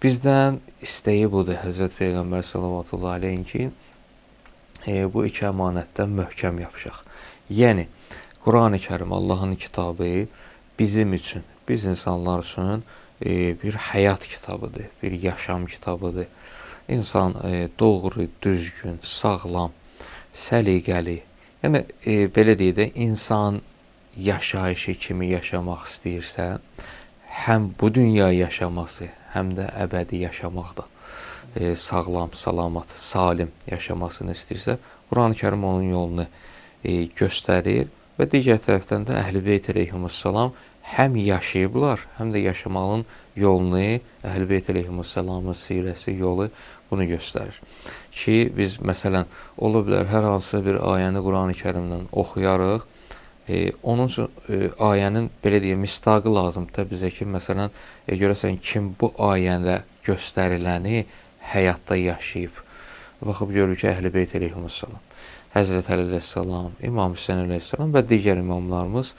Bizdən istəyi budur Həzrət Peyğəmbər sallallahu əleyhi ki, bu iki əmanətdən möhkəm yapışaq. Yəni Qurani-Kərim, Allahın kitabı bizim üçün, biz insanlar üçün bir həyat kitabıdır, bir yaşam kitabıdır. İnsan doğru, düzgün, sağlam, səliqəli, yəni belə deyək də, insan yaşayışı kimi yaşamaq istəyirsə, həm bu dünya yaşaması, həm də əbədi yaşamaqda sağlam, salamat, salim yaşamasını istəyirsə, Qurani-Kərim onun yolunu göstərir və digər tərəfdən də Əhl-i Beyt əleyhissalam həm yaşayıblar, həm də yaşamağın yolunu Əhl-i Beyt əleyhissalamın sirəsi, yolu bunu göstərir. Ki, biz məsələn, ola bilər hər hansısa bir ayəni Qurani-Kərimdən oxuyarıq, onun üçün ayənin, belə deyək, mistaqı lazımdır da bizə ki, məsələn, görəsən kim bu ayəndə göstəriləni həyatda yaşayıb. Baxıb görür ki, Əhl-i Beyt əleyhissalam, Həzrət Əli əleyhissalam, İmam Hüseyn əleyhissalam və digər imamlarımız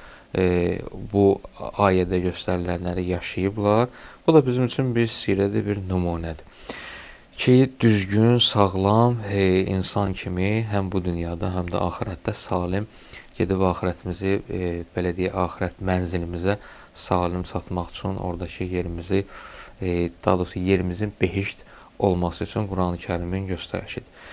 bu ayədə göstərilənləri yaşayıblar. Bu da bizim üçün bir sirədir, bir nümunədir. Ki, düzgün, sağlam insan kimi həm bu dünyada, həm də axirətdə salim gedib axirətimizi, belə deyək, axirət mənzilimizə salim çatmaq üçün oradakı yerimizi, daha doğrusu yerimizin behişt olması üçün Qurani-Kərimin göstərişidir.